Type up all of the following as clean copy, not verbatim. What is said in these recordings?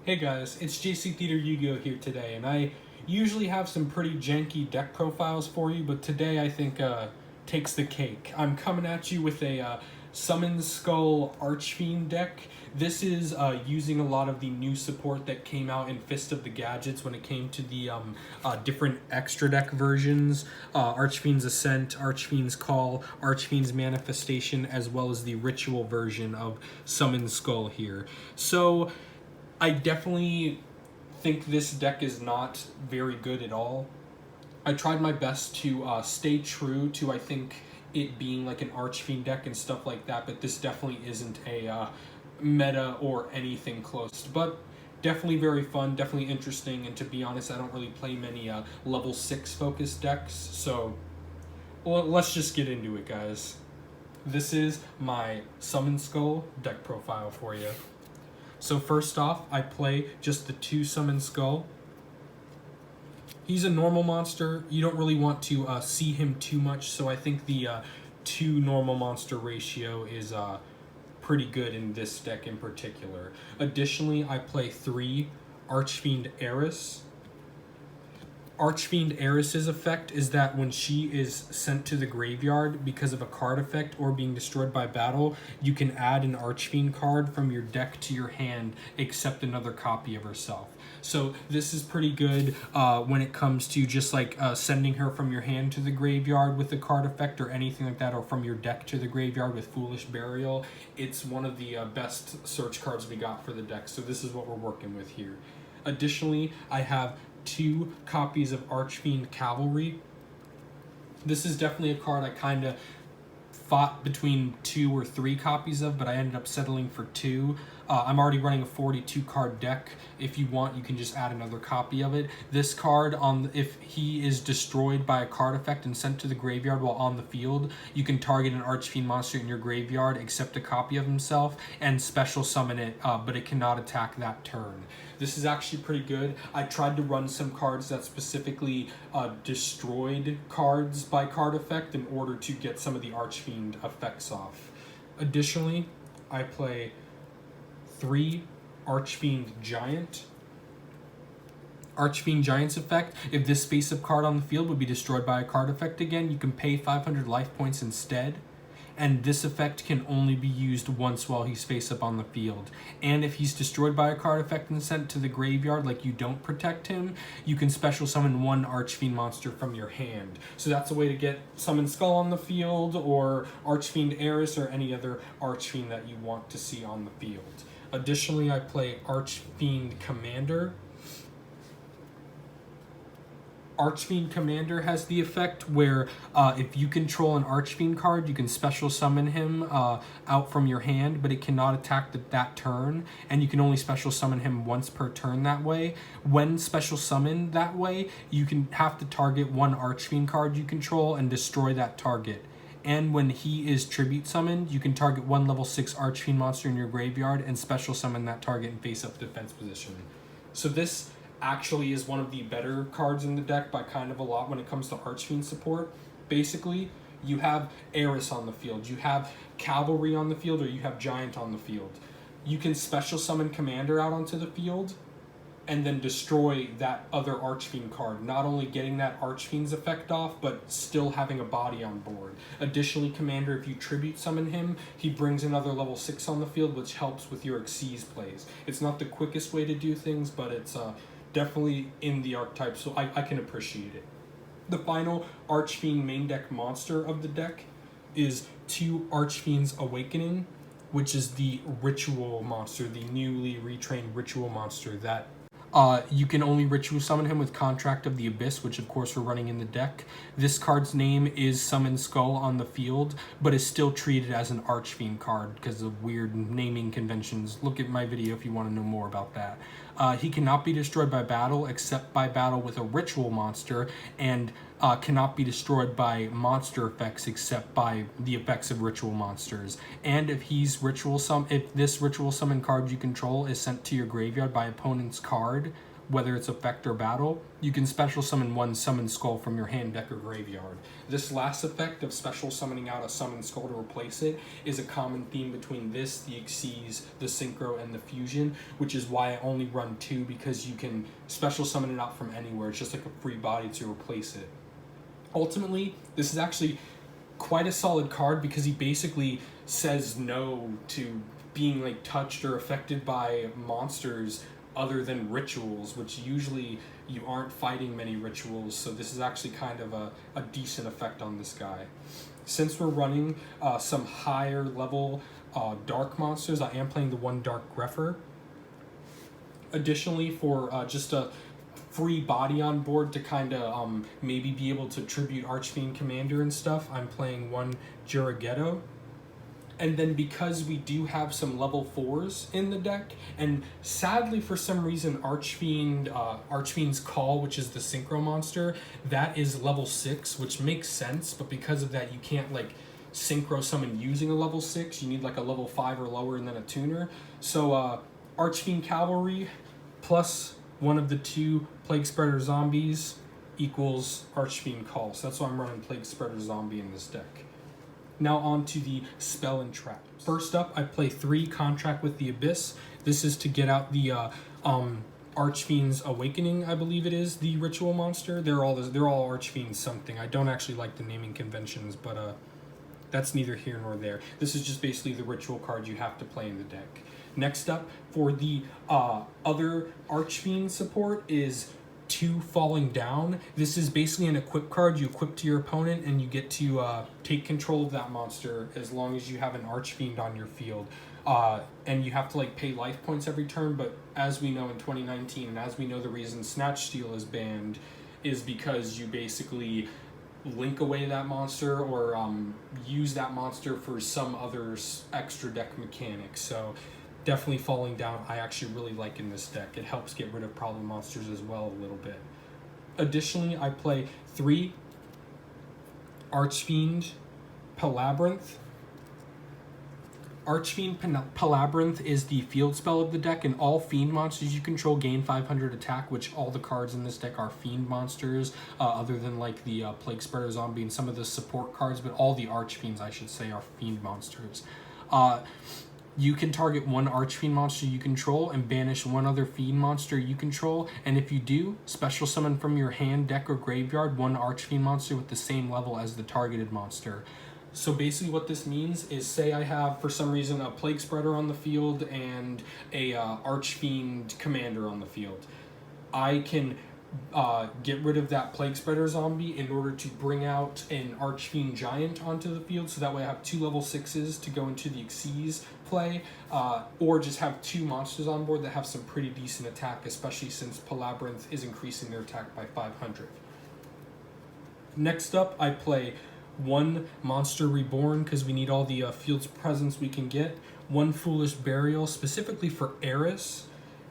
Hey guys, it's JC Theater Yu-Gi-Oh here today, and I usually have some pretty janky deck profiles for you, but today I think takes the cake. I'm coming at you with a Summon Skull Archfiend deck. This is using a lot of the new support that came out in Fist of the Gadgets when it came to the different extra deck versions. Archfiend's Ascent, Archfiend's Call, Archfiend's Manifestation, as well as the ritual version of Summon Skull here. So I definitely think this deck is not very good at all. I tried my best to stay true to, I think, it being like an Archfiend deck and stuff like that, but this definitely isn't a meta or anything close. But definitely very fun, definitely interesting, and to be honest, I don't really play many level 6 focused decks, so let's just get into it, guys. This is my Summon Skull deck profile for you. So first off, I play just the 2 Summon Skull. He's a normal monster. You don't really want to see him too much, so I think the 2 normal monster ratio is pretty good in this deck in particular. Additionally, I play 3 Archfiend Heiress. Archfiend Heiress's effect is that when she is sent to the graveyard because of a card effect or being destroyed by battle, you can add an Archfiend card from your deck to your hand, except another copy of herself. So this is pretty good when it comes to just like sending her from your hand to the graveyard with a card effect or anything like that, or from your deck to the graveyard with Foolish Burial. It's one of the best search cards we got for the deck, so this is what we're working with here. Additionally, I have 2 copies of Archfiend Cavalry. This is definitely a card I kind of fought between 2 or 3 copies of, but I ended up settling for 2. I'm already running a 42 card deck. If you want, you can just add another copy of it. This card, if he is destroyed by a card effect and sent to the graveyard while on the field, you can target an Archfiend monster in your graveyard, accept a copy of himself, and special summon it, but it cannot attack that turn. This is actually pretty good. I tried to run some cards that specifically destroyed cards by card effect in order to get some of the Archfiend effects off. Additionally, I play 3 Archfiend Giant. Archfiend Giant's effect: if this face-up card on the field would be destroyed by a card effect again, you can pay 500 life points instead. And this effect can only be used once while he's face up on the field. And if he's destroyed by a card effect and sent to the graveyard, like you don't protect him, you can special summon 1 Archfiend monster from your hand. So that's a way to get Summon Skull on the field, or Archfiend Heiress, or any other Archfiend that you want to see on the field. Additionally, I play Archfiend Commander. Archfiend Commander has the effect where if you control an Archfiend card, you can special summon him out from your hand, but it cannot attack that turn, and you can only special summon him once per turn that way. When special summoned that way, you can have to target 1 Archfiend card you control and destroy that target. And when he is tribute summoned, you can target 1 level 6 Archfiend monster in your graveyard and special summon that target in face-up defense position. So this actually is one of the better cards in the deck by kind of a lot when it comes to Archfiend support. Basically, you have Heiress on the field, you have Cavalry on the field, or you have Giant on the field. You can special summon Commander out onto the field and then destroy that other Archfiend card, not only getting that Archfiend's effect off, but still having a body on board. Additionally, Commander, if you tribute summon him, he brings another level 6 on the field, which helps with your Xyz plays. It's not the quickest way to do things, but it's definitely in the archetype, so I can appreciate it. The final Archfiend main deck monster of the deck is 2 Archfiend's Awakening, which is the ritual monster, the newly retrained ritual monster that you can only ritual summon him with Contract of the Abyss, which of course we're running in the deck. This card's name is Summon Skull on the field, but is still treated as an Archfiend card because of weird naming conventions. Look at my video if you want to know more about that. He cannot be destroyed by battle, except by battle with a ritual monster, and cannot be destroyed by monster effects except by the effects of ritual monsters. And if this ritual summon card you control is sent to your graveyard by opponent's card, whether it's effect or battle, you can special summon one Summon Skull from your hand, deck, or graveyard. This last effect of special summoning out a Summon Skull to replace it is a common theme between this, the Xyz, the Synchro, and the Fusion, which is why I only run 2, because you can special summon it out from anywhere. It's just like a free body to replace it. Ultimately, this is actually quite a solid card because he basically says no to being like touched or affected by monsters other than rituals, which usually you aren't fighting many rituals, so this is actually kind of a decent effect on this guy. Since we're running some higher level dark monsters, I am playing the 1 Dark Grepher. Additionally, for just a free body on board to kind of maybe be able to tribute Archfiend Commander and stuff, I'm playing 1 Juragetto. And then because we do have some level 4s in the deck, and sadly for some reason Archfiend's Call, which is the Synchro monster, that is level 6, which makes sense, but because of that you can't like Synchro summon using a level 6, you need like a level 5 or lower and then a tuner. So Archfiend Cavalry plus one of the 2 Plague Spreader Zombies equals Archfiend Call, so that's why I'm running Plague Spreader Zombie in this deck. Now on to the Spell and Traps. First up, I play 3 Contract with the Abyss. This is to get out the Archfiend's Awakening, I believe it is, the ritual monster. They're all Archfiend something. I don't actually like the naming conventions, but that's neither here nor there. This is just basically the ritual card you have to play in the deck. Next up, for the other Archfiend support is 2 Falling Down. This is basically an equip card you equip to your opponent, and you get to take control of that monster as long as you have an Archfiend on your field. And you have to like pay life points every turn, but as we know in 2019, and as we know the reason Snatch Steal is banned is because you basically link away that monster or use that monster for some other extra deck mechanics. So definitely Falling Down I actually really like in this deck. It helps get rid of problem monsters as well a little bit. Additionally, I play 3 Archfiend Palabyrinth. Archfiend Palabyrinth is the field spell of the deck, and all Fiend monsters you control gain 500 attack, which all the cards in this deck are Fiend monsters, other than like the Plague Spreader Zombie and some of the support cards, but all the Archfiends, I should say, are Fiend monsters. You can target 1 Archfiend monster you control and banish 1 other Fiend monster you control, and if you do, special summon from your hand, deck, or graveyard 1 Archfiend monster with the same level as the targeted monster. So basically what this means is, say I have, for some reason, a Plague Spreader on the field and a Archfiend Commander on the field. I can get rid of that Plague Spreader Zombie in order to bring out an Archfiend Giant onto the field, so that way I have 2 level 6s to go into the Xyz play, or just have 2 monsters on board that have some pretty decent attack, especially since Palabyrinth is increasing their attack by 500. Next up, I play 1 Monster Reborn, because we need all the field's presence we can get, 1 Foolish Burial, specifically for Eris,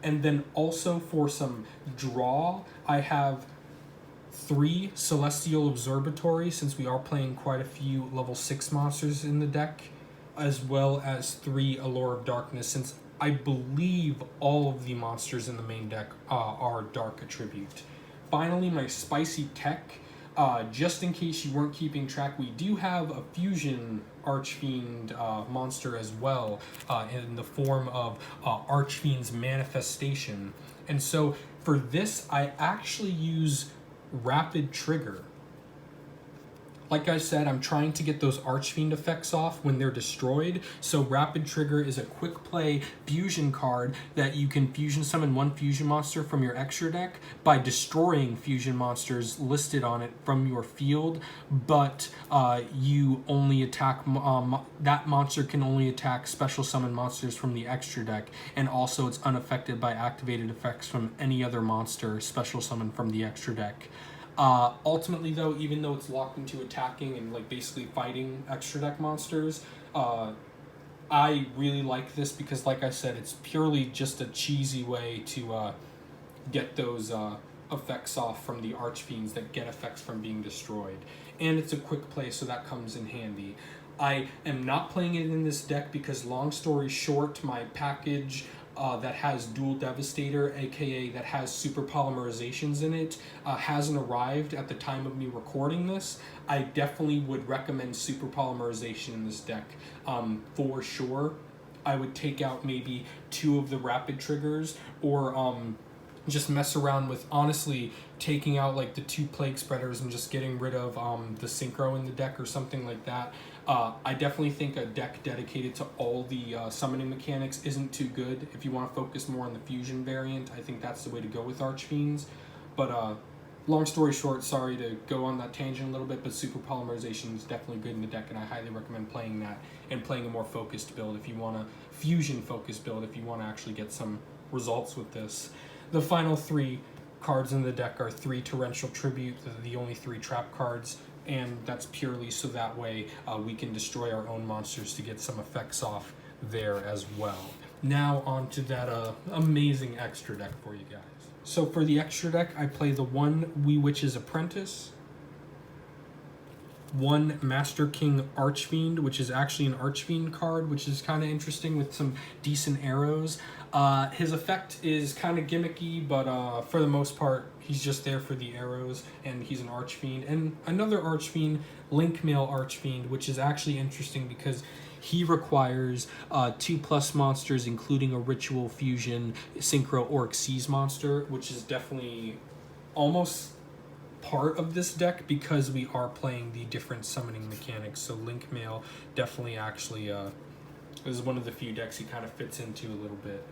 and then also for some draw, I have 3 Celestial Observatory, since we are playing quite a few level 6 monsters in the deck, as well as 3 Allure of Darkness, since I believe all of the monsters in the main deck are Dark Attribute. Finally, my Spicy Tech. Just in case you weren't keeping track, we do have a Fusion Archfiend monster as well, in the form of Archfiend's Manifestation. And so for this, I actually use Rapid Trigger. Like I said, I'm trying to get those Archfiend effects off when they're destroyed, so Rapid Trigger is a quick play fusion card that you can fusion summon 1 fusion monster from your extra deck by destroying fusion monsters listed on it from your field, but you only attack, that monster can only attack special summon monsters from the extra deck, and also it's unaffected by activated effects from any other monster special summon from the extra deck. Ultimately though, even though it's locked into attacking and like basically fighting extra deck monsters, I really like this because, like I said, it's purely just a cheesy way to get those effects off from the Archfiends that get effects from being destroyed. And it's a quick play, so that comes in handy. I am not playing it in this deck because, long story short, my package that has dual Devastator, aka that has super polymerizations in it, hasn't arrived at the time of me recording this, I definitely would recommend super polymerization in this deck for sure. I would take out maybe 2 of the rapid triggers, or just mess around with honestly taking out like the 2 plague spreaders and just getting rid of the synchro in the deck or something like that. I definitely think a deck dedicated to all the summoning mechanics isn't too good. If you want to focus more on the fusion variant, I think that's the way to go with Archfiends. But long story short, sorry to go on that tangent a little bit, but super polymerization is definitely good in the deck, and I highly recommend playing that and playing a more focused build if you want a fusion focused build, if you want to actually get some results with this. The final 3 cards in the deck are 3 Torrential Tribute, the only 3 trap cards, and that's purely so that way we can destroy our own monsters to get some effects off there as well. Now on to that amazing extra deck for you guys. So for the extra deck, I play the 1 Wee Witch's Apprentice, 1 Master King Archfiend, which is actually an Archfiend card, which is kind of interesting with some decent arrows. His effect is kind of gimmicky, but for the most part, he's just there for the arrows, and he's an Archfiend. And another Archfiend, Link Mail Archfiend, which is actually interesting because he requires 2+ monsters, including a Ritual Fusion, Synchro, or Xyz monster, which is definitely almost part of this deck because we are playing the different summoning mechanics. So Link Mail definitely actually is one of the few decks he kind of fits into a little bit.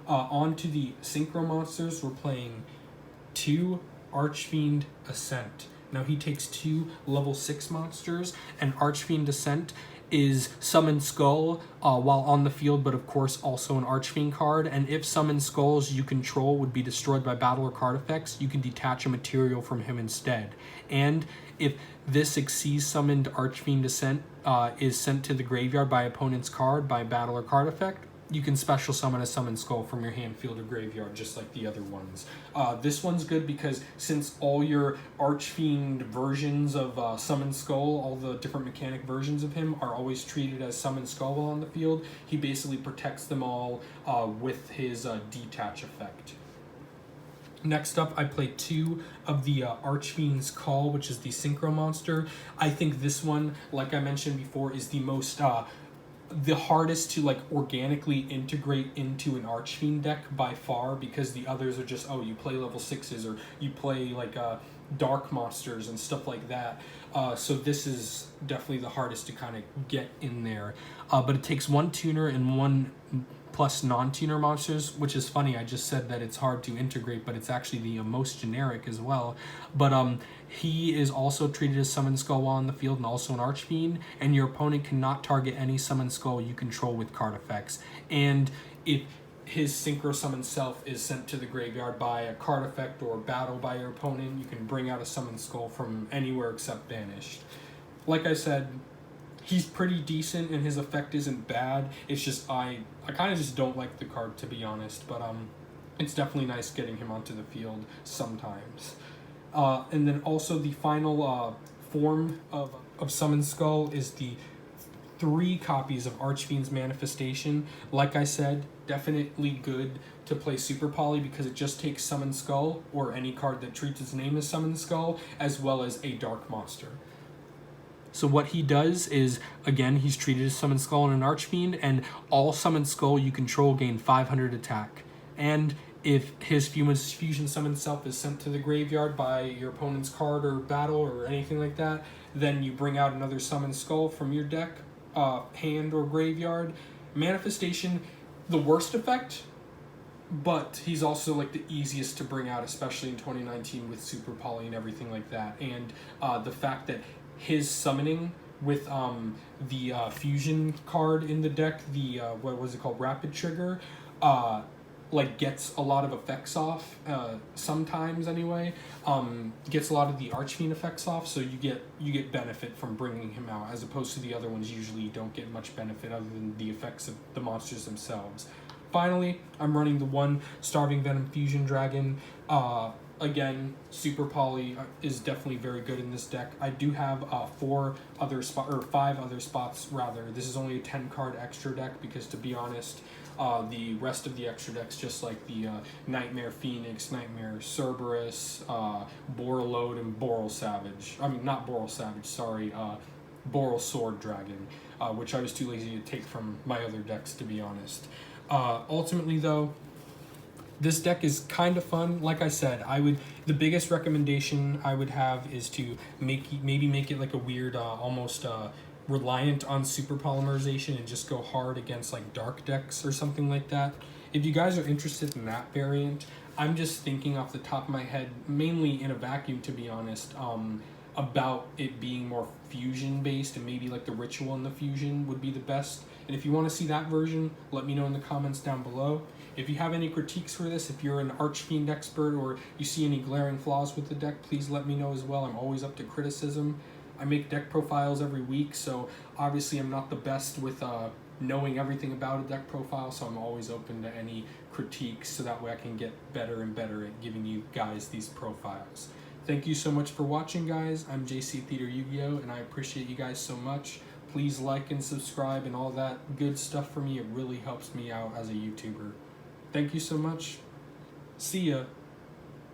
On to the Synchro monsters, we're playing 2 Archfiend Ascent. Now he takes 2 level 6 monsters, and Archfiend Ascent is Summon Skull while on the field, but of course also an Archfiend card, and if Summon Skulls you control would be destroyed by battle or card effects, you can detach a material from him instead. And if this Xyz summoned Archfiend Ascent is sent to the graveyard by opponent's card by battle or card effect, you can special summon a Summon Skull from your hand, field, or graveyard, just like the other ones. This one's good because since all your Archfiend versions of Summon Skull, all the different mechanic versions of him, are always treated as Summon Skull while on the field, he basically protects them all with his Detach effect. Next up, I play 2 of the Archfiend's Call, which is the Synchro monster. I think this one, like I mentioned before, is the most... the hardest to like organically integrate into an Archfiend deck by far, because the others are just, oh, you play level 6s or you play like dark monsters and stuff like that. So this is definitely the hardest to kind of get in there. But it takes 1 tuner and 1 plus non-tuner monsters, which is funny. I just said that it's hard to integrate, but it's actually the most generic as well. But he is also treated as Summon Skull while on the field and also an Archfiend, and your opponent cannot target any Summon Skull you control with card effects. And if his Synchro Summon self is sent to the graveyard by a card effect or battle by your opponent, you can bring out a Summon Skull from anywhere except banished. Like I said, he's pretty decent and his effect isn't bad. It's just I kind of just don't like the card, to be honest, but it's definitely nice getting him onto the field sometimes. And then also the final form of Summon Skull is the 3 copies of Archfiend's Manifestation. Like I said, definitely good to play Super Poly because it just takes Summon Skull, or any card that treats its name as Summon Skull, as well as a dark monster. So what he does is, again, he's treated as Summon Skull and an Archfiend, and all Summon Skull you control gain 500 attack. And if his Fusion Summon self is sent to the graveyard by your opponent's card or battle or anything like that, then you bring out another Summon Skull from your deck, hand or graveyard. Manifestation, the worst effect, but he's also like the easiest to bring out, especially in 2019 with Super Poly and everything like that. And the fact that his summoning with the fusion card in the deck, the what was it called, Rapid Trigger, like gets a lot of effects off, sometimes anyway, gets a lot of the Archfiend effects off, so you get benefit from bringing him out, as opposed to the other ones usually don't get much benefit other than the effects of the monsters themselves. Finally, I'm running the 1 Starving Venom Fusion Dragon. Again, Super Poly is definitely very good in this deck. I do have 5 other spots rather. This is only a 10 card extra deck because, to be honest, the rest of the extra decks, just like the Nightmare Phoenix, Nightmare Cerberus, Borreload, and Boral Savage. I mean, not Boral Savage, sorry, Boral Sword Dragon, which I was too lazy to take from my other decks, to be honest. Ultimately, though, this deck is kind of fun. Like I said, the biggest recommendation I would have is to maybe make it like a weird, almost reliant on super polymerization and just go hard against like dark decks or something like that. If you guys are interested in that variant, I'm just thinking off the top of my head, mainly in a vacuum, to be honest, about it being more fusion based, and maybe like the ritual and the fusion would be the best. And if you want to see that version, let me know in the comments down below. If you have any critiques for this, if you're an Archfiend expert or you see any glaring flaws with the deck, please let me know as well. I'm always up to criticism. I make deck profiles every week, so obviously I'm not the best with knowing everything about a deck profile, so I'm always open to any critiques so that way I can get better and better at giving you guys these profiles. Thank you so much for watching, guys. I'm JC Theater Yu-Gi-Oh! And I appreciate you guys so much. Please like and subscribe and all that good stuff for me. It really helps me out as a YouTuber. Thank you so much. See ya.